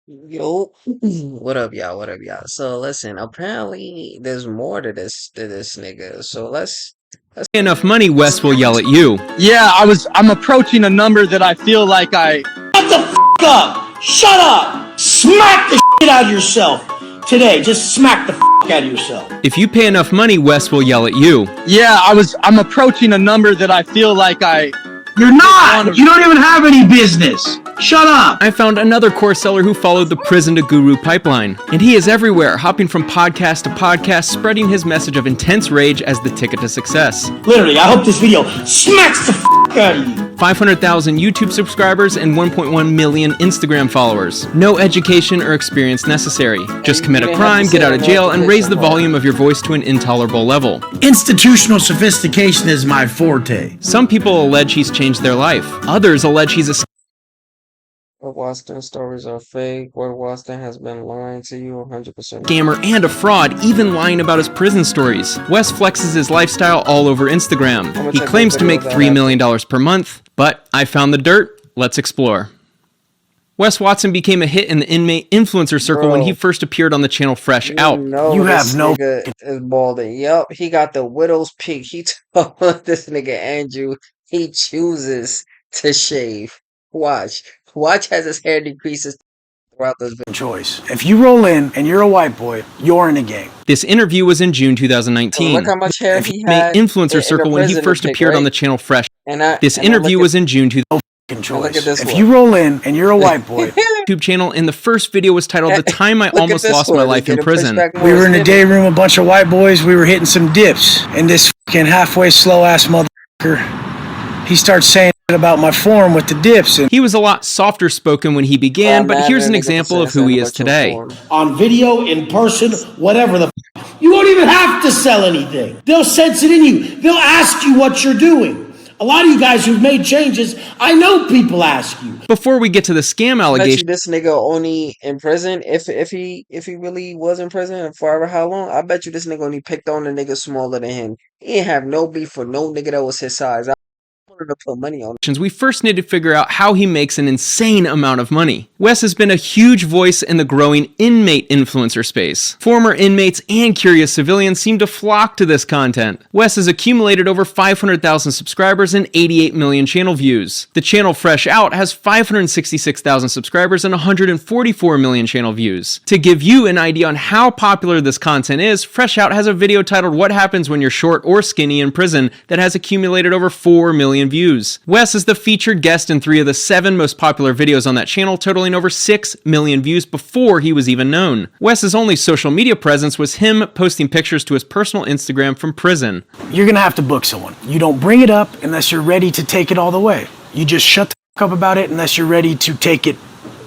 Yo, what up, y'all? What up, y'all? So listen, apparently there's more to this nigga. So let's Enough money, Wes will yell at you. Yeah, I'm approaching a number that I feel like Shut the f up! Shut up! Smack the shit out of yourself today. Just smack the f out of yourself. If you pay enough money, Wes will yell at you. Yeah, I'm approaching a number that I feel like You're not! You don't even have any business! Shut up! I found another course seller who followed the prison to guru pipeline. And he is everywhere, hopping from podcast to podcast, spreading his message of intense rage as the ticket to success. Literally, I hope this video smacks the f out of you. 500,000 YouTube subscribers and 1.1 million Instagram followers. No education or experience necessary. Just commit a crime, get out of jail, and raise the volume of your voice to an intolerable level. Institutional sophistication is my forte. Some people allege he's changed their life. Others allege he's a Watson stories are fake. Where Watson has been lying to you 100%. scammer and a fraud, even lying about his prison stories. Wes flexes his lifestyle all over Instagram. He claims to make $3 million per month, but I found the dirt. Let's explore. Wes Watson became a hit in the inmate influencer circle when he first appeared on the channel Fresh Out. You have no is balding. Yup, he got the widow's peak. He told this nigga Andrew he chooses to shave. Watch as his hair decreases throughout this video. choice. If you roll in and you're a white boy, you're in the game. This interview was in June 2019. Look how much hair he had influencer in circle the when he prison first pic, appeared on right? the channel Fresh. This And interview was in June 2019. Choice. this If one. you roll in and you're a white boy, YouTube channel, and the first video was titled "The Time I Look at Almost this Lost one. My Let's Life get in a Prison." pushback more we were in the snippet. day room, a bunch of white boys. We were hitting some dips, and this fucking halfway slow ass motherfucker, he starts saying about my form with the dips, and He was a lot softer spoken when he began, but here's an example of who he is today. on video, in person, whatever the you won't even have to sell anything. They'll sense it in you. They'll ask you what you're doing. A lot of you guys who've made changes, I know people ask you. Before we get to the scam Bet you allegation, this nigga only in prison if he really was in prison for forever how long? I bet you this nigga only picked on a nigga smaller than him. He ain't have no beef for no nigga that was his size. I wanted to put money on it. we first need to figure out how he makes an insane amount of money. Wes has been a huge voice in the growing inmate influencer space. Former inmates and curious civilians seem to flock to this content. Wes has accumulated over 500,000 subscribers and 88 million channel views. The channel Fresh Out has 566,000 subscribers and 144 million channel views. To give you an idea on how popular this content is, Fresh Out has a video titled "What Happens When You're Short or Skinny in Prison" that has accumulated over 4 million views. Wes is the featured guest in 3 of the 7 most popular videos on that channel, totaling over 6 million views before he was even known. Wes's only social media presence was him posting pictures to his personal Instagram from prison. You're gonna have to book someone. You don't bring it up unless you're ready to take it all the way. You just shut the fuck up about it unless you're ready to take it.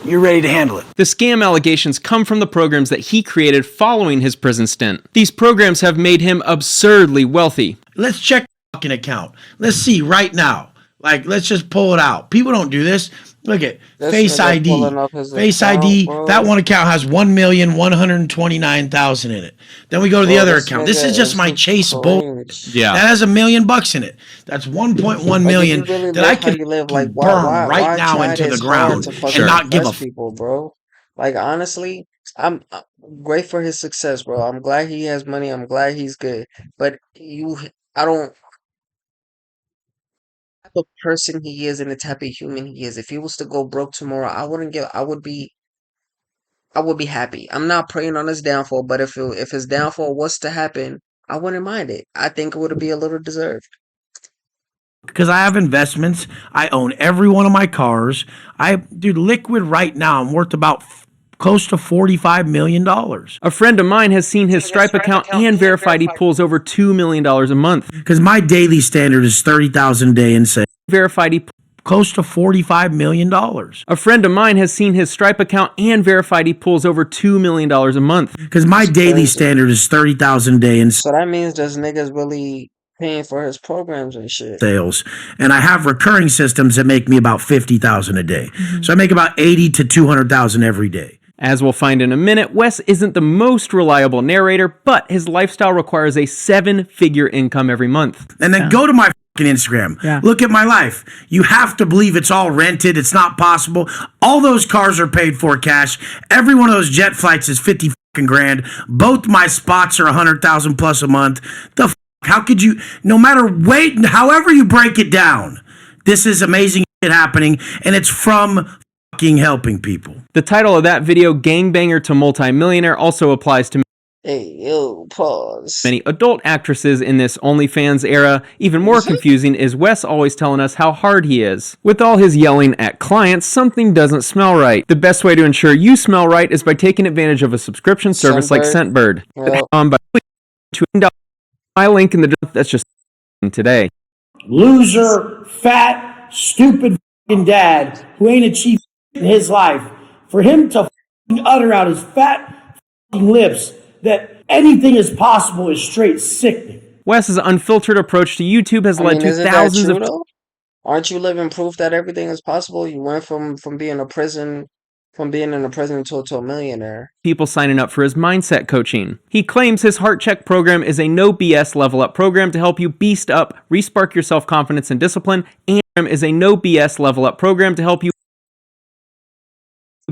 You're ready to handle it. The scam allegations come from the programs that he created following his prison stint. These programs have made him absurdly wealthy. Let's check the fucking account. Let's see right now. Like, let's just pull it out. People don't do this. Look at This Face nigga ID. pulling up his Face account, ID. bro. That one account has 1,129,000 in it. Then we go to the Bro, other this account. This nigga is just is my Chase bull. cringe. Yeah. That has $1 million in it. That's 1.1 million Like, if you really that I live how could you live, like, burn why right now try into this the hard ground to and fucking not give a impress people, bro? Like, honestly, I'm great for his success, bro. I'm glad he has money. I'm glad he's good. But I don't type of person he is and the type of human he is. If he was to go broke tomorrow, I would be happy. I'm not praying on his downfall, but if his downfall was to happen, I wouldn't mind it. I think it would be a little deserved. because I have investments. I own every one of my cars. Dude, liquid right now, I'm worth about close to $45 million. A friend of mine has seen his Stripe account and verified he pulls over $2 million a month. Because my daily standard is 30,000 a day in sales. Verified he Close to $45 million. A friend of mine has seen his Stripe account and verified he pulls over $2 million a month. Because my daily standard is 30,000 a day in So that means there's niggas really paying for his programs and shit. sales, and I have recurring systems that make me about 50,000 a day. So I make about 80 to 200,000 every day. As we'll find in a minute, Wes isn't the most reliable narrator, but his lifestyle requires a 7-figure income every month. And then go to my Instagram. Yeah. Look at my life. You have to believe it's all rented. It's not possible. All those cars are paid for cash. Every one of those jet flights is 50 grand. Both my spots are 100,000 plus a month. How could you, no matter however you break it down, this is amazing shit happening, and it's from fucking helping people. The title of that video, Gangbanger to Multimillionaire, also applies to Hey, yo, pause. many adult actresses in this OnlyFans era. Even more confusing is Wes always telling us how hard he is. With all his yelling at clients, something doesn't smell right. The best way to ensure you smell right is by taking advantage of a subscription service like Scentbird. Yep. By $2. My link in the that's just today. Loser, fat, stupid fucking dad who ain't achieved in his life. For him to utter out his fat lips that anything is possible is straight sickening. Wes's unfiltered approach to YouTube has led to thousands of... Aren't you living proof that everything is possible? You went from being in a prison to a millionaire. People signing up for his mindset coaching. He claims his Heart Check program is a no BS level up program to help you beast up, respark your self-confidence and discipline, and is a no BS level up program to help you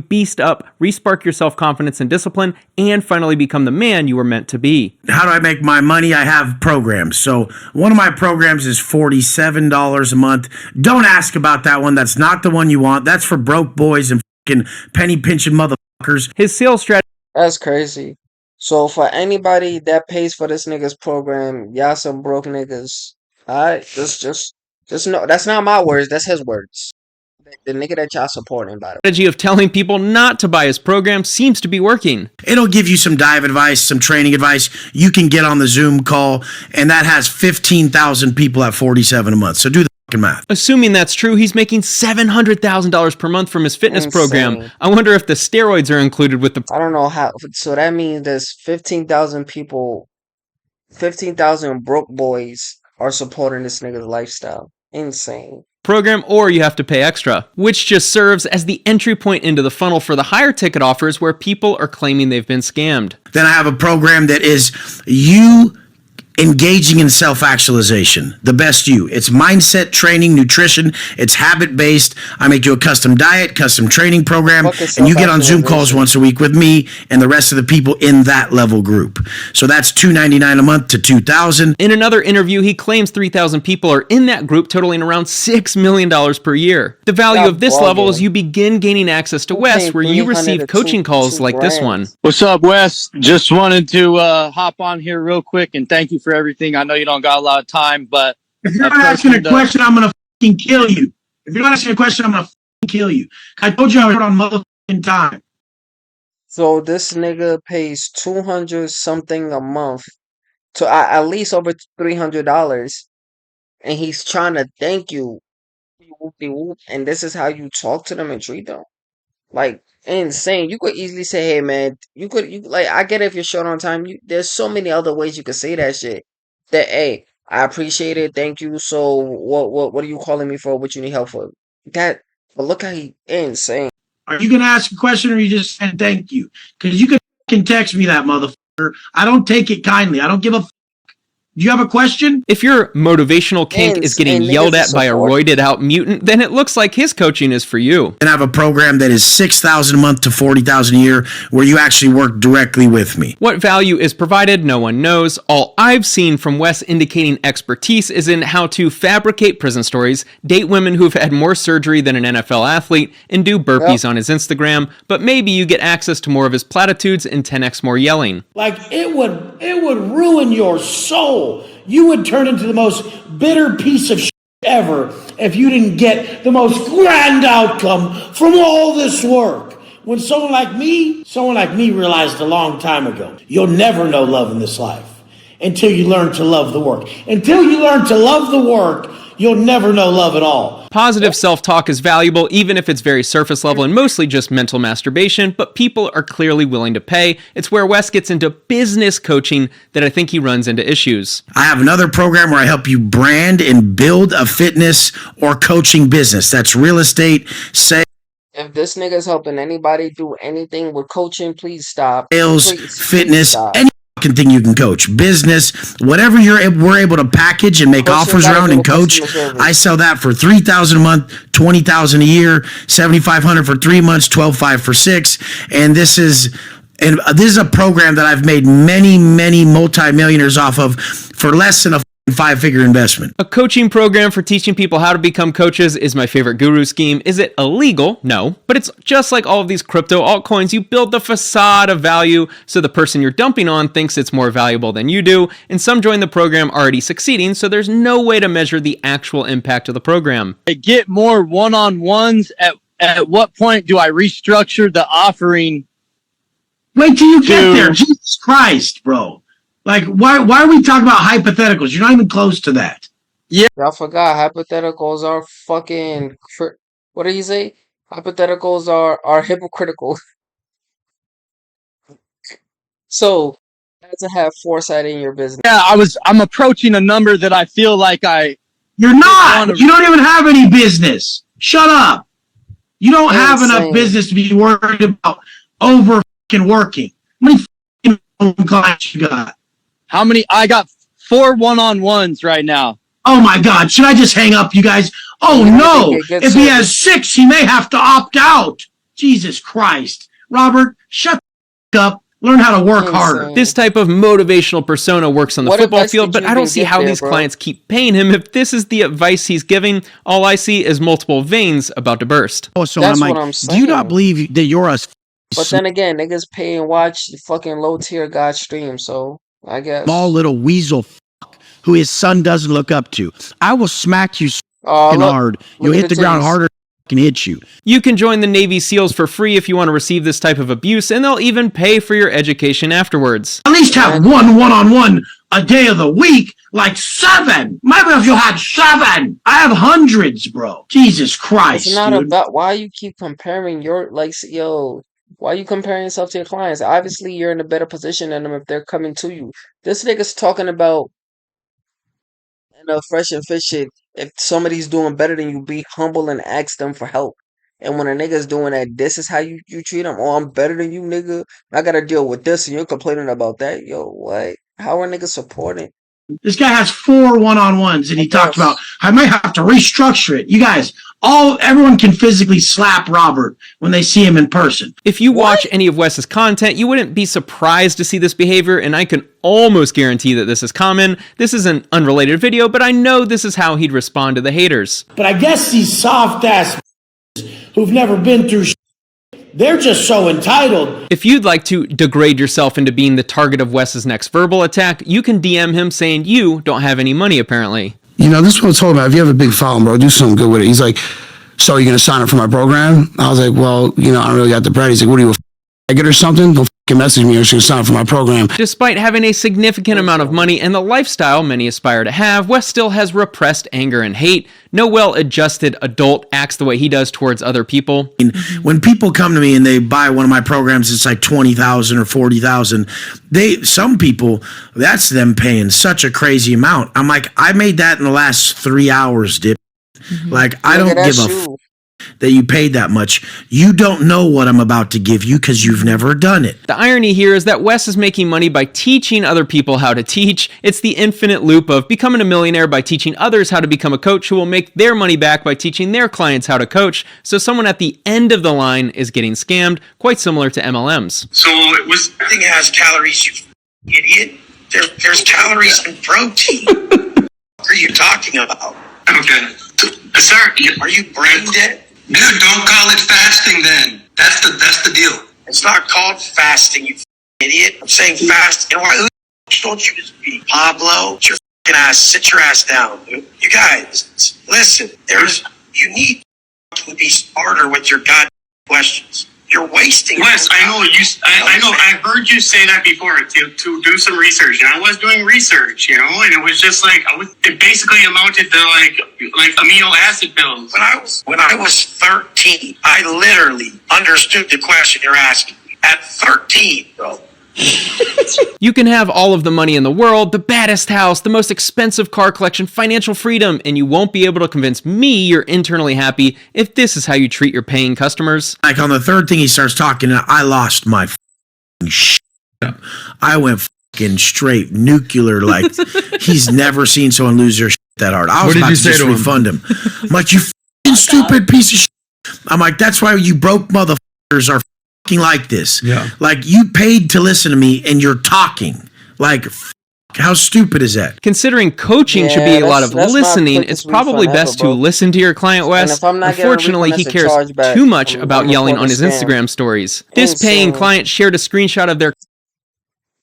beast up, respark your self-confidence and discipline, and finally become the man you were meant to be. How do I make my money? I have programs. So one of my programs is $47 a month. Don't ask about that one. That's not the one you want. That's for broke boys and fucking penny pinching motherfuckers. His sales strategy... That's crazy. So for anybody that pays for this nigga's program, y'all some broke niggas. Alright, just no, that's not my words, that's his words. The nigga that y'all supporting, by the way. Strategy of telling people not to buy his program seems to be working. It'll give you some dive advice, some training advice. You can get on the Zoom call, and that has 15,000 people at $47 a month. So do the fucking math. Assuming that's true, he's making $700,000 per month from his fitness program. I wonder if the steroids are included with the... I don't know how. So that means there's 15,000 people, 15,000 broke boys are supporting this nigga's lifestyle. Insane. Program, or you have to pay extra, which just serves as the entry point into the funnel for the higher ticket offers where people are claiming they've been scammed. Then I have a program that is you engaging in self-actualization, the best you. It's mindset, training, nutrition. It's habit-based. I make you a custom diet, custom training program, and you get on Zoom calls once a week with me and the rest of the people in that level group. So that's $299 a month to $2,000. In another interview, he claims 3,000 people are in that group, totaling around $6 million per year. The value of this level is you begin gaining access to Wes, where you receive coaching calls like this one. What's up, Wes? Just wanted to hop on here real quick and thank you for everything. I know you don't got a lot of time, but if you're not asking a question, I'm gonna fucking kill you. If you're not asking a question, I'm gonna fucking kill you. I told you I was on motherfucking time. So this nigga pays 200 something a month to at least over $300, and he's trying to thank you. And this is how you talk to them and treat them. Like, insane. You could easily say, hey man, you like, I get it if you're short on time. There's so many other ways you could say that shit. That, hey, I appreciate it, thank you. So what are you calling me for? What you need help for? But look how he insane. Are you gonna ask a question or are you just saying thank you? Because you can text me that motherfucker. I don't take it kindly. I don't give a do you have a question? If your motivational kink is getting yelled at by a roided out mutant, then it looks like his coaching is for you. And I have a program that is $6,000 a month to $40,000 a year where you actually work directly with me. What value is provided, no one knows. All I've seen from Wes indicating expertise is in how to fabricate prison stories, date women who've had more surgery than an NFL athlete, and do burpees on his Instagram, but maybe you get access to more of his platitudes and 10x more yelling. Like, it would ruin your soul. You would turn into the most bitter piece of shit ever if you didn't get the most grand outcome from all this work. When someone like me realized a long time ago, you'll never know love in this life until you learn to love the work. Until you learn to love the work, you'll never know love at all. Positive self-talk is valuable, even if it's very surface level and mostly just mental masturbation, but people are clearly willing to pay. It's where Wes gets into business coaching that I think he runs into issues. I have another program where I help you brand and build a fitness or coaching business. That's real estate, sales. If this nigga's helping anybody do anything with coaching, please stop. Sales, fitness, any fucking thing you can coach. Business, whatever we're able to package and make Coaching offers gotta around do and with coach. customer service. I sell that for $3,000 a month, $20,000 a year, $7,500 for 3 months, $12,500 for 6. And this is a program that I've made many, many multimillionaires off of for less than a 5-figure investment. A coaching program for teaching people how to become coaches is my favorite guru scheme. Is it illegal? No. But it's just like all of these crypto altcoins. You build the facade of value so the person you're dumping on thinks it's more valuable than you do, and some join the program already succeeding, so there's no way to measure the actual impact of the program. I get more one-on-ones. At what point do I restructure the offering? Wait till you get there. Jesus Christ, bro. Like, why are we talking about hypotheticals? You're not even close to that. Y'all forgot hypotheticals are fucking. What did he say? Hypotheticals are hypocritical. So, you have to have foresight in your business. Yeah, I'm approaching a number that I feel like You're not. You don't even have any business. Shut up. You don't have enough business to be worried about over fucking working. How many fucking clients you got? How many? I got 4 one-on-ones right now. Oh my God. Should I just hang up, you guys? Oh no. If he has 6, he may have to opt out. Jesus Christ. Robert, shut the up. Learn how to work harder. This type of motivational persona works on the football field, but I don't see how these clients keep paying him if this is the advice he's giving. All I see is multiple veins about to burst. Oh, so I'm like, do you not believe that you're us? But then again, niggas pay and watch fucking low tier God stream, so I guess. Small little weasel who his son doesn't look up to. I will smack you hard. You'll hit the ground harder and hit you. You can join the Navy SEALs for free if you want to receive this type of abuse, and they'll even pay for your education afterwards. At least have one-on-one a day of the week, like 7. Maybe if you had 7. I have hundreds, bro. Jesus Christ, it's not dude. about why you keep comparing your, like, yo, why are you comparing yourself to your clients? Obviously, you're in a better position than them if they're coming to you. This nigga's talking about, fresh and fit shit. If somebody's doing better than you, be humble and ask them for help. And when a nigga's doing that, this is how you treat them. Oh, I'm better than you, nigga. I gotta deal with this, and you're complaining about that. Yo, what? How are niggas supporting? This guy has 4 one-on-ones, and he talked about, I might have to restructure it. You guys, everyone can physically slap Robert when they see him in person. If you watch any of Wes's content, you wouldn't be surprised to see this behavior, and I can almost guarantee that this is common. This is an unrelated video, but I know this is how he'd respond to the haters. But I guess these soft-ass who've never been through they're just so entitled. If you'd like to degrade yourself into being the target of Wes's next verbal attack, you can DM him saying you don't have any money, apparently. You know, this is what I told him. If you have a big following, bro, do something good with it. He's like, so you're going to sign up for my program? I was like, well, I don't really got the bread. He's like, what are you, a faggot or something? Don't fucking message me or she'll sign up for my program. Despite having a significant amount of money and the lifestyle many aspire to have, Wes still has repressed anger and hate. No well-adjusted adult acts the way he does towards other people. When people come to me and they buy one of my programs, it's like $20,000 or $40,000. Some people, that's them paying such a crazy amount. I'm like, I made that in the last 3 hours, dip. Like, I don't give a that you paid that much. You don't know what I'm about to give you because you've never done it. The irony here is that Wes is making money by teaching other people how to teach. It's the infinite loop of becoming a millionaire by teaching others how to become a coach who will make their money back by teaching their clients how to coach. So someone at the end of the line is getting scammed, quite similar to MLMs. So everything has calories, you idiot. There's calories in protein. What are you talking about? Okay. Sir, are you brain dead? Dude, don't call it fasting then. That's the deal. It's not called fasting, you idiot. I'm saying fast. You know why? Don't you just be Pablo? Your fucking ass. Sit your ass down. Dude. You guys, listen. You need to be smarter with your goddamn questions. You're wasting. Wes, I know you. I know. I heard you say that before to do some research, and I was doing research, and it was just like it basically amounted to like amino acid pills. When I was 13, I literally understood the question you're asking. At 13, bro. You can have all of the money in the world, the baddest house, the most expensive car collection, financial freedom, and you won't be able to convince me you're internally happy if this is how you treat your paying customers. Like on the third thing he starts talking, I lost my shit up. I went fucking straight nuclear. Like he's never seen someone lose their shit that hard. I was What did about you to say just to him? refund him. I'm like, you fucking stupid piece of shit. I'm like, that's why you broke motherfuckers are fucking like this. Yeah. Like you paid to listen to me and you're talking. Like, how stupid is that? Considering coaching should be Yeah, a lot of that's my listening, it's quickest probably refund ever, best to bro. listen to your client, And Wes. if I'm not getting a Unfortunately, refund, he that's a cares chargeback. too much I'm about yelling report on the his scam. Instagram stories. This paying Insane. client shared a screenshot of their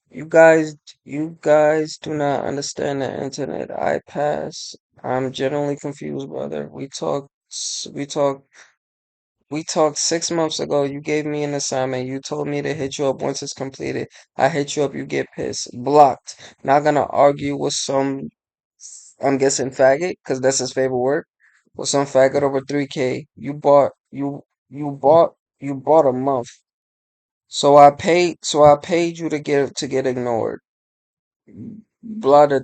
You guys do not understand the internet. I pass. I'm generally confused, brother. We talked 6 months ago. You gave me an assignment. You told me to hit you up once it's completed. I hit you up, you get pissed. Blocked. Not gonna argue with some, I'm guessing faggot, because that's his favorite word. With some faggot over 3K. You bought a month. So I paid you to get ignored. Blooded,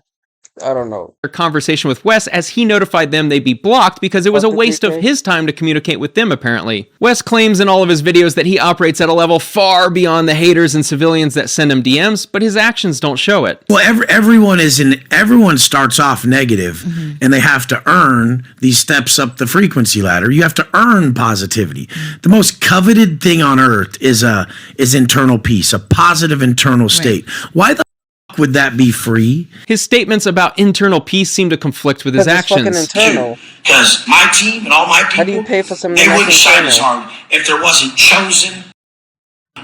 I don't know. conversation with Wes as he notified them they'd be blocked because it was Fuck a the waste of 3K. his time to communicate with them, apparently. Wes claims in all of his videos that he operates at a level far beyond the haters and civilians that send him DMs, but his actions don't show it. Well, everyone starts off negative, and they have to earn these steps up the frequency ladder. You have to earn positivity. The most coveted thing on earth is internal peace, a positive internal state. Why the fuck would that be free? His statements about internal peace seem to conflict with his Because it's fucking actions. internal. Because my team and all my How do you people, pay for something they that's wouldn't shine as internal? hard if there wasn't chosen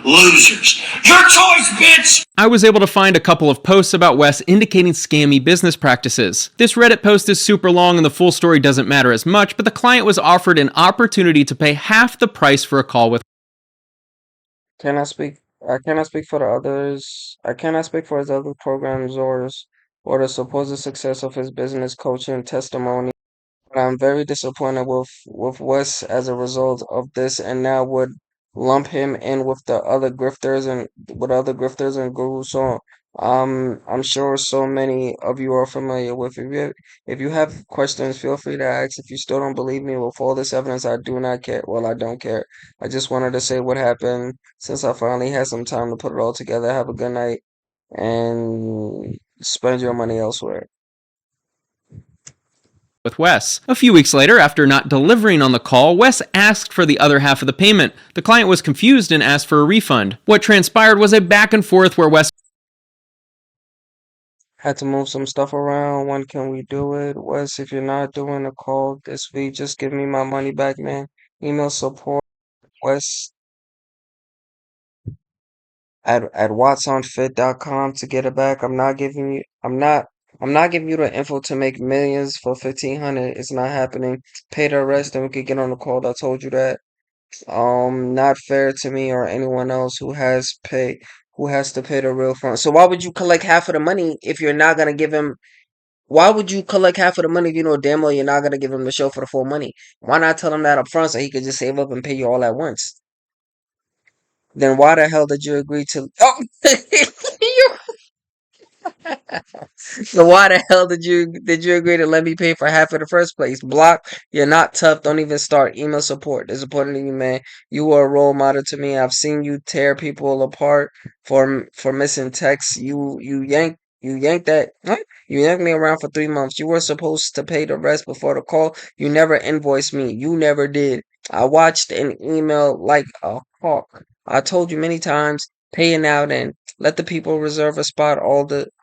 losers. Your choice, bitch! I was able to find a couple of posts about Wes indicating scammy business practices. This Reddit post is super long and the full story doesn't matter as much, but the client was offered an opportunity to pay half the price for a call with Can I speak? I cannot speak for the others. I cannot speak for his other programs or the supposed success of his business coaching testimony. But I'm very disappointed with Wes as a result of this, and now would lump him in with the other grifters and gurus. So I'm sure so many of you are familiar with. If you have questions, feel free to ask. If you still don't believe me with all this evidence, I do not care. Well, I don't care. I just wanted to say what happened since I finally had some time to put it all together. Have a good night and spend your money elsewhere. Wes. A few weeks later, after not delivering on the call, Wes asked for the other half of the payment. The client was confused and asked for a refund. What transpired was a back and forth where Wes Had to move some stuff around. When can we do it? Wes, if you're not doing a call this week, just give me my money back, man. Email support Wes at watsonfit.com to get it back. I'm not giving you the info to make millions for 1,500. It's not happening. Pay the rest and we could get on the call. I told you that. Not fair to me or anyone else who has to pay the real fund. So why would you collect half of the money if you're not gonna give him? Why would you collect half of the money if you know damn well you're not gonna give him the show for the full money? Why not tell him that up front so he could just save up and pay you all at once? Then why the hell did you agree to? Oh, you so why the hell did you agree to let me pay for half of the first place? Block, you're not tough. Don't even start. Email support. Disappointed in you, man. You were a role model to me. I've seen you tear people apart for missing texts. You yanked that. What? You yanked me around for 3 months. You were supposed to pay the rest before the call. You never invoiced me. You never did. I watched an email like a hawk. I told you many times. Pay it now then. Let the people reserve a spot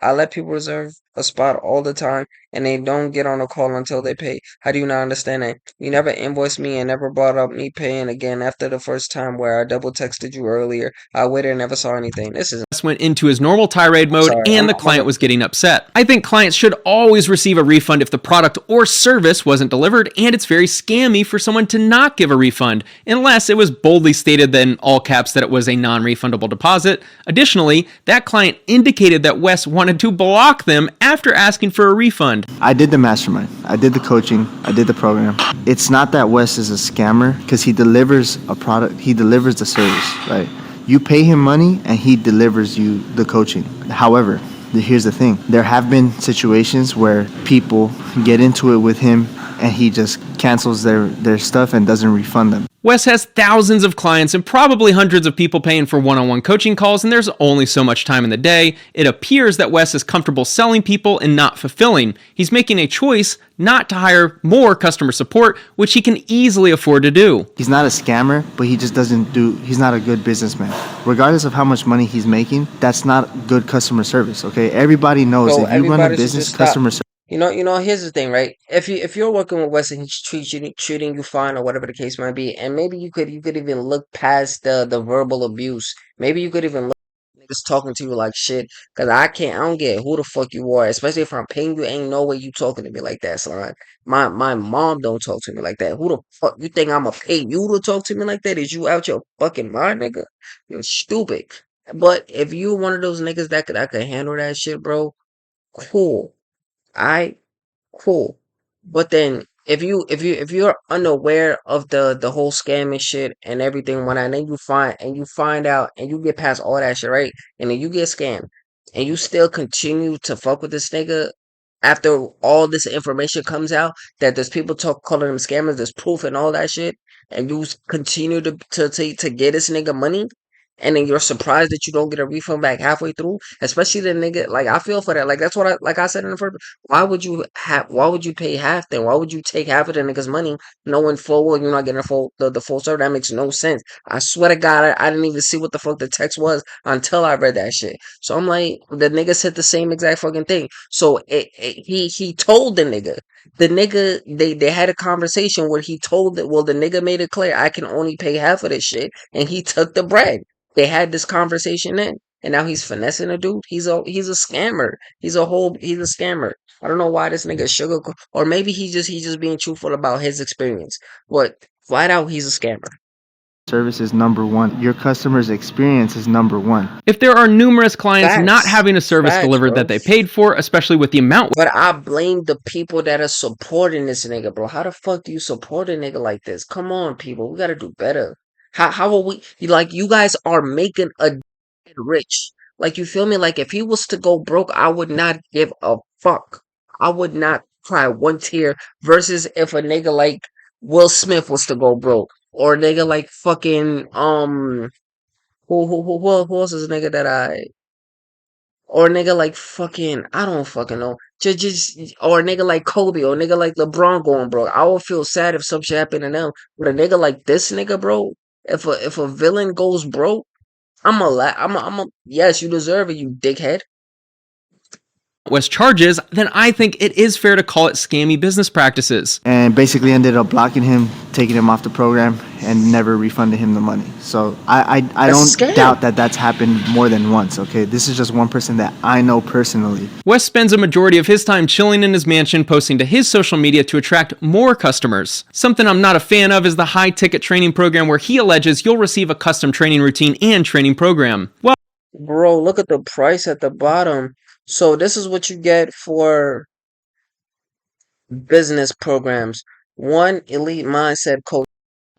I let people reserve a spot all the time and they don't get on a call until they pay. How do you not understand that? You never invoiced me and never brought up me paying again after the first time where I double texted you earlier. I waited and never saw anything. This is went into his normal tirade mode sorry. and the client was getting upset. I think clients should always receive a refund if the product or service wasn't delivered, and it's very scammy for someone to not give a refund unless it was boldly stated in all caps that it was a non-refundable deposit. Additionally, that client indicated that Wes wanted to block them after asking for a refund. I did the mastermind. I did the coaching. I did the program. It's not that Wes is a scammer because he delivers a product. He delivers the service, right? You pay him money and he delivers you the coaching. However, here's the thing. There have been situations where people get into it with him and he just cancels their stuff and doesn't refund them. Wes has thousands of clients and probably hundreds of people paying for one-on-one coaching calls, and there's only so much time in the day. It appears that Wes is comfortable selling people and not fulfilling. He's making a choice not to hire more customer support, which he can easily afford to do. He's not a scammer, but he just he's not a good businessman. Regardless of how much money he's making, that's not good customer service, okay? Everybody knows So if you run a everybody should business, just stop. customer service Here's the thing, right? If you're working with Wes and he's treating you fine or whatever the case might be, and maybe you could even look past the verbal abuse. Maybe you could even look at niggas talking to you like shit. Cause I don't get who the fuck you are, especially if I'm paying you. Ain't no way you talking to me like that, son. My mom don't talk to me like that. Who the fuck you think I'ma pay you to talk to me like that? Is you out your fucking mind, nigga? You're stupid. But if you one of those niggas that could handle that shit, bro, cool. I cool. But then if you're unaware of the whole scam and shit and everything, when I then you find out and you get past all that shit, right? And then you get scammed and you still continue to fuck with this nigga after all this information comes out that there's people calling them scammers, there's proof and all that shit, and you continue to get this nigga money, and then you're surprised that you don't get a refund back halfway through, especially the nigga. Like I feel for that. Like that's what I said in the first. Why would you pay half then? Why would you take half of the nigga's money knowing full well you're not getting the full service? That makes no sense. I swear to God, I didn't even see what the fuck the text was until I read that shit. So I'm like, the nigga said the same exact fucking thing. So he told the nigga they had a conversation where he told that, well, the nigga made it clear I can only pay half of this shit, and he took the bread. They had this conversation then, and now he's finessing a dude. He's a scammer. He's a scammer. I don't know why this nigga sugar, or maybe he just being truthful about his experience. But flat out, he's a scammer. is number one. Your customer's experience is number one. If there are numerous clients not Facts, having a service facts, delivered bro. that they paid for, especially with the amount But I blame the people that are supporting this nigga, bro. How the fuck do you support a nigga like this? Come on, people. We gotta do better. How are we? You guys are making a dead rich. Like, you feel me? Like, if he was to go broke, I would not give a fuck. I would not cry one tear. Versus if a nigga like Will Smith was to go broke, or a nigga like fucking who else is a nigga that I or a nigga like fucking, I don't fucking know. Or a nigga like Kobe or a nigga like LeBron going broke. I would feel sad if some shit happened to them. But a nigga like this nigga, bro, if a villain goes broke, yes, you deserve it, you dickhead. Wes charges, then I think it is fair to call it scammy business practices. And basically ended up blocking him, taking him off the program, and never refunded him the money. So I That's a don't scam. doubt that that's happened more than once, okay? This is just one person that I know personally. Wes spends a majority of his time chilling in his mansion, posting to his social media to attract more customers. Something I'm not a fan of is the high-ticket training program where he alleges you'll receive a custom training routine and training program. Well, Bro, look at the price at the bottom. So this is what you get for business programs. One elite mindset coach,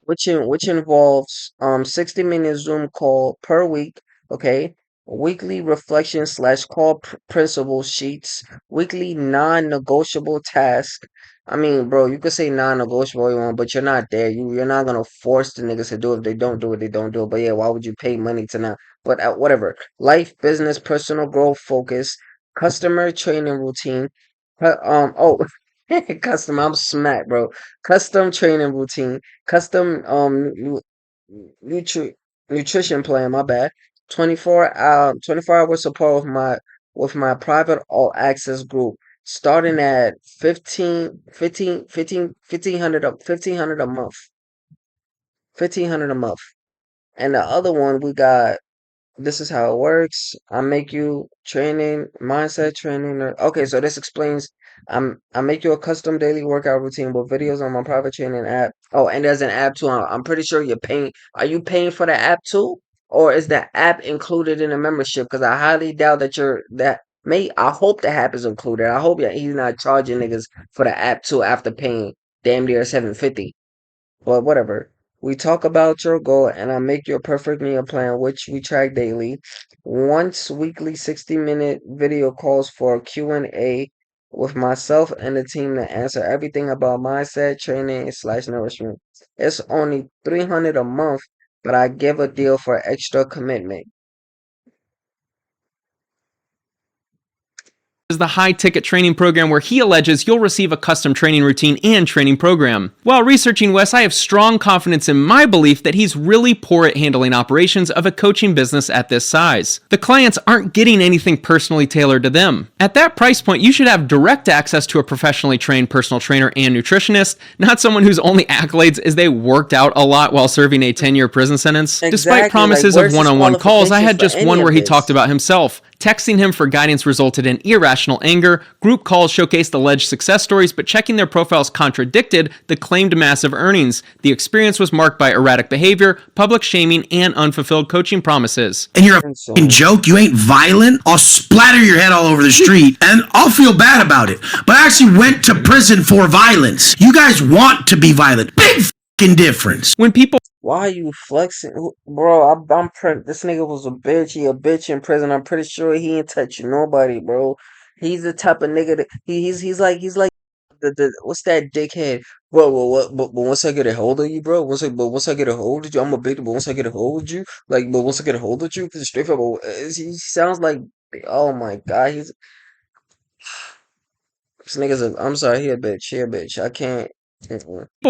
which involves 60-minute Zoom call per week, okay? Weekly reflection slash call principle sheets, weekly non-negotiable task. I mean, bro, you could say non-negotiable all you want, but you're not there. You're not gonna force the niggas to do it. If they don't do it, they don't do it. But yeah, why would you pay money to not? But whatever. Life, business, personal growth focus, customer training routine. Oh, customer. I'm smacked, bro. Custom training routine, custom nutri nutrition plan, my bad. 24 hour support with my private all access group, starting at 1500 a month. 1500 a month. And the other one we got, this is how it works. I make you training, mindset training. Okay, so this explains. I make you a custom daily workout routine with videos on my private training app. Oh, and there's an app too. I'm pretty sure you're paying. Are you paying for the app too, or is the app included in the membership? Because I highly doubt that you're that. May I hope the app is included. I hope he's not charging niggas for the app too after paying damn near 750. But whatever. We talk about your goal and I make your perfect meal plan, which we track daily. Once weekly 60-minute video calls for Q&A with myself and the team to answer everything about mindset, training, / nourishment. It's only $300 a month, but I give a deal for extra commitment. Is the high-ticket training program where he alleges you'll receive a custom training routine and training program. While researching Wes, I have strong confidence in my belief that he's really poor at handling operations of a coaching business at this size. The clients aren't getting anything personally tailored to them. At that price point, you should have direct access to a professionally trained personal trainer and nutritionist, not someone whose only accolades is they worked out a lot while serving a 10-year prison sentence. Exactly. Despite promises Like, of where's his one-on-one calls, I had qualifications just for one any where of he this? talked about himself. Texting him for guidance resulted in irrational anger. Group calls showcased alleged success stories, but checking their profiles contradicted the claimed massive earnings. The experience was marked by erratic behavior, public shaming, and unfulfilled coaching promises. And you're a Insane. fucking joke. You ain't violent. I'll splatter your head all over the street and I'll feel bad about it. But I actually went to prison for violence. You guys want to be violent. Big fucking difference. When people Why are you flexing? Bro, this nigga was a bitch. He a bitch in prison. I'm pretty sure he ain't touching nobody, bro. He's the type of nigga that he's like the what's that dickhead? Bro, but once I get a hold of you, bro, once I get a hold of you, I'm a big, but once I get a hold of you, like, but once I get a hold of you, straight up, he sounds like, oh my god, this nigga's I'm sorry, he a bitch, I can't.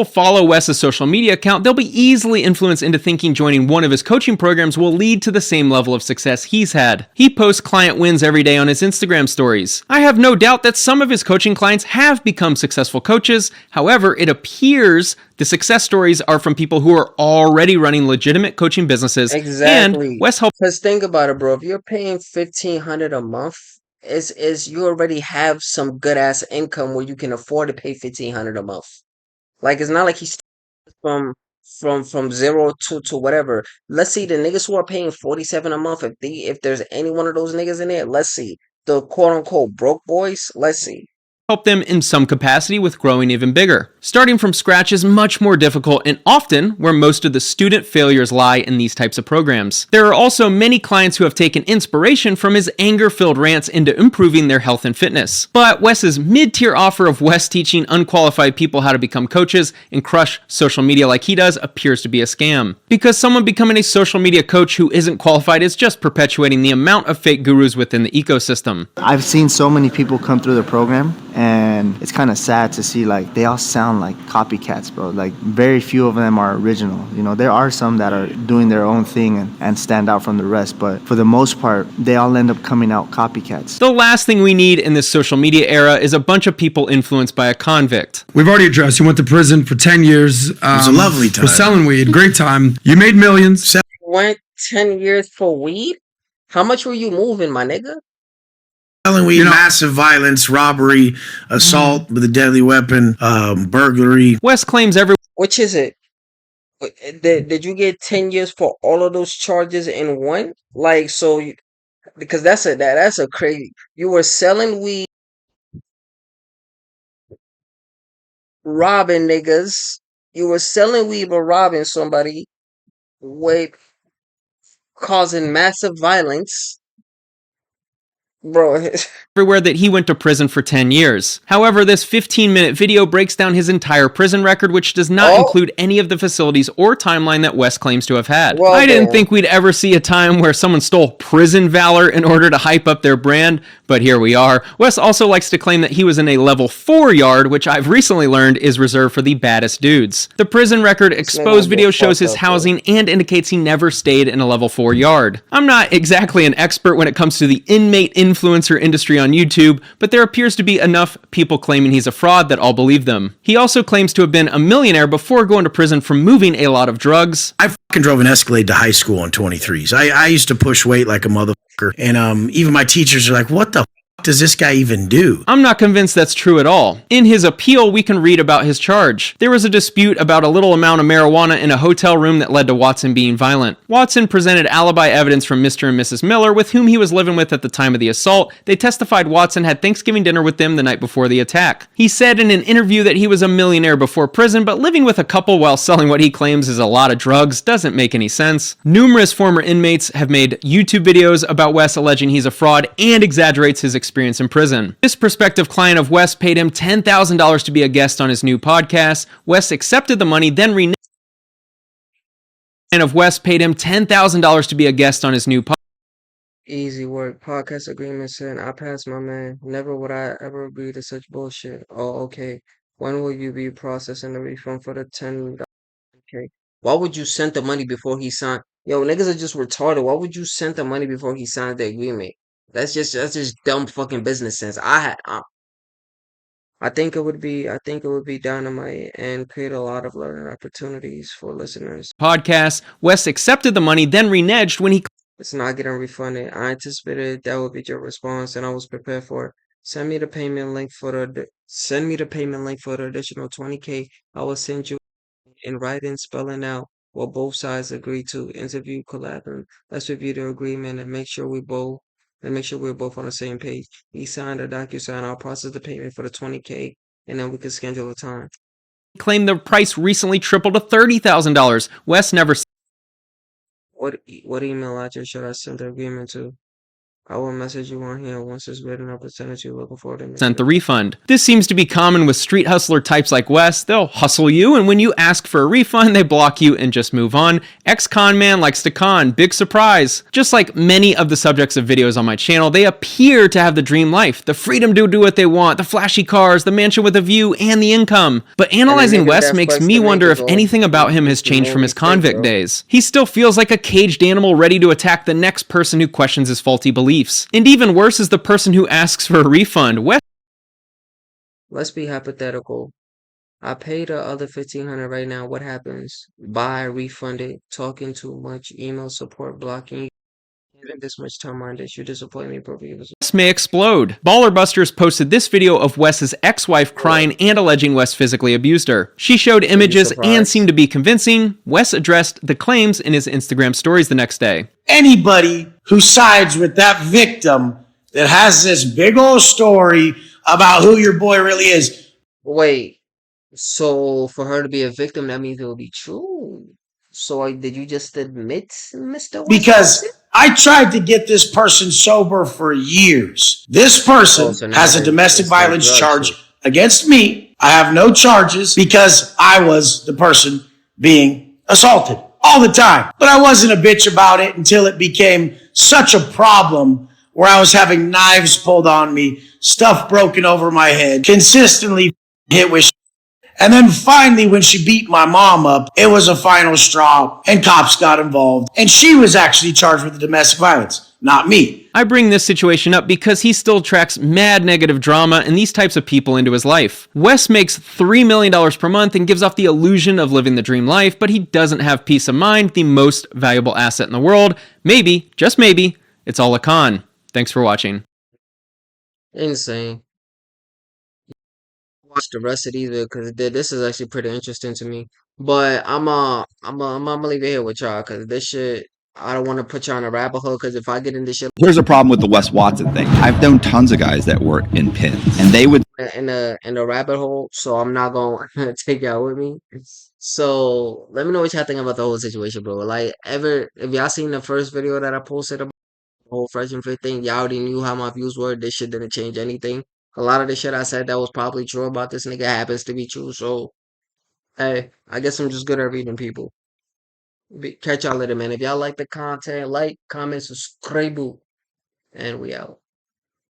follow Wes's social media account, they'll be easily influenced into thinking joining one of his coaching programs will lead to the same level of success he's had. He posts client wins every day on his Instagram stories. I have no doubt that some of his coaching clients have become successful coaches. However, it appears the success stories are from people who are already running legitimate coaching businesses. Exactly. And Wes helped. Because think about it, bro. If you're paying $1,500 a month, is you already have some good ass income where you can afford to pay $1,500 a month. Like, it's not like he's from from zero to whatever. Let's see the niggas who are paying 47 a month. If there's any one of those niggas in there, let's see the quote unquote broke boys. Let's see. Help them in some capacity with growing even bigger. Starting from scratch is much more difficult and often where most of the student failures lie in these types of programs. There are also many clients who have taken inspiration from his anger-filled rants into improving their health and fitness. But Wes's mid-tier offer of Wes teaching unqualified people how to become coaches and crush social media like he does appears to be a scam. Because someone becoming a social media coach who isn't qualified is just perpetuating the amount of fake gurus within the ecosystem. I've seen so many people come through the program, and it's kind of sad to see, like, they all sound like copycats, bro. Like, very few of them are original. You know, there are some that are doing their own thing and stand out from the rest, but for the most part, they all end up coming out copycats. The last thing we need in this social media era is a bunch of people influenced by a convict. We've already addressed. You went to prison for 10 years. It was a lovely time. For selling weed. Great time. You made millions. Went 10 years for weed? How much were you moving, my nigga? Selling weed, massive violence, robbery, assault with a deadly weapon, burglary. Wes claims every Which is it? Did you get 10 years for all of those charges in one? Like, so, because that's a crazy. You were selling weed, robbing niggas. You were selling weed but robbing somebody, with causing massive violence, bro. everywhere that he went to prison for 10 years. However, this 15-minute video breaks down his entire prison record, which does not include any of the facilities or timeline that Wes claims to have had. Well, I didn't think we'd ever see a time where someone stole prison valor in order to hype up their brand, but here we are. Wes also likes to claim that he was in a level 4 yard, which I've recently learned is reserved for the baddest dudes. The prison record exposed video shows his housing and indicates he never stayed in a level 4 yard. I'm not exactly an expert when it comes to the inmate influencer industry on YouTube, but there appears to be enough people claiming he's a fraud that I'll believe them. He also claims to have been a millionaire before going to prison for moving a lot of drugs. I fucking drove an Escalade to high school on 23s. I used to push weight like a motherfucker. And even my teachers are like, what the does this guy even do? I'm not convinced that's true at all. In his appeal, we can read about his charge. There was a dispute about a little amount of marijuana in a hotel room that led to Watson being violent. Watson presented alibi evidence from Mr. and Mrs. Miller, with whom he was living with at the time of the assault. They testified Watson had Thanksgiving dinner with them the night before the attack. He said in an interview that he was a millionaire before prison, but living with a couple while selling what he claims is a lot of drugs doesn't make any sense. Numerous former inmates have made YouTube videos about Wes alleging he's a fraud and exaggerates his experience experience in prison. This prospective client of Wes paid him $10,000 to be a guest on his new podcast. Wes accepted the money, then reneged. Of Wes paid him $10,000 to be a guest on his new podcast. Easy work. Podcast agreement said, I passed my man. Never would I ever agree to such bullshit. Oh, okay. When will you be processing the refund for the 10? Okay. Why would you send the money before he signed? Yo, niggas are just retarded. Why would you send the money before he signed the agreement? That's just dumb fucking business sense. I think it would be dynamite and create a lot of learning opportunities for listeners. Podcast. Wes accepted the money, then reneged when he It's not getting refunded. I anticipated that would be your response, and I was prepared for it. Send me the payment link for the additional 20K. I will send you in writing, spelling out what both sides agree to. Interview, collab. Let's review the agreement and make sure we're both on the same page. He signed a DocuSign. I'll process the payment for the 20K, and then we can schedule a time. claimed the price recently tripled to $30,000. Wes never What email address should I send the agreement to? I will message you on here once it's written up and send it to you. Looking forward to meeting sent the you. refund. This seems to be common with street hustler types like Wes. They'll hustle you, and when you ask for a refund, they block you and just move on. Ex-con man likes to con. Big surprise. Just like many of the subjects of videos on my channel, they appear to have the dream life, the freedom to do what they want, the flashy cars, the mansion with a view, and the income. But analyzing nigga Wes that makes flex me the wonder niggas if all anything about him has changed from his convict days. He still feels like a caged animal ready to attack the next person who questions his faulty beliefs. And even worse is the person who asks for a refund. Wes Let's be hypothetical. I pay the other 1,500 right now. What happens? Buy, refunded, talking too much, email support blocking. Giving this much time on this. You disappoint me, bro. may explode. Baller Busters posted this video of Wes's ex-wife crying and alleging Wes physically abused her. She showed images and seemed to be convincing. Wes addressed the claims in his Instagram stories the next day. Anybody who sides with that victim that has this big old story about who your boy really is. Wait, so for her to be a victim, that means it will be true. So did you just admit, Mr. West? Because I tried to get this person sober for years. This person so now has a it's- domestic it's like violence drugs charge shit. against me. I have no charges because I was the person being assaulted all the time. But I wasn't a bitch about it until it became such a problem where I was having knives pulled on me, stuff broken over my head, consistently hit with shit. And then finally, when she beat my mom up, it was a final straw and cops got involved. And she was actually charged with the domestic violence, not me. I bring this situation up because he still tracks mad negative drama and these types of people into his life. Wes makes $3 million per month and gives off the illusion of living the dream life, but he doesn't have peace of mind, the most valuable asset in the world. Maybe, just maybe, it's all a con. Thanks for watching. Insane. Watch the rest of these because this is actually pretty interesting to me. But I'm gonna leave it here with y'all because this shit. I don't want to put y'all in a rabbit hole because if I get in this shit Here's a problem with the Wes Watson thing. I've known tons of guys that were in pins, and they would in the rabbit hole, so I'm not gonna take y'all with me. So let me know what y'all think about the whole situation, bro. Like, if y'all seen the first video that I posted about the whole freshman fit thing, y'all already knew how my views were. This shit didn't change anything. A lot of the shit I said that was probably true about this nigga happens to be true. So hey, I guess I'm just good at reading people. Catch y'all later, man. If y'all like the content, like, comment, subscribe, and we out.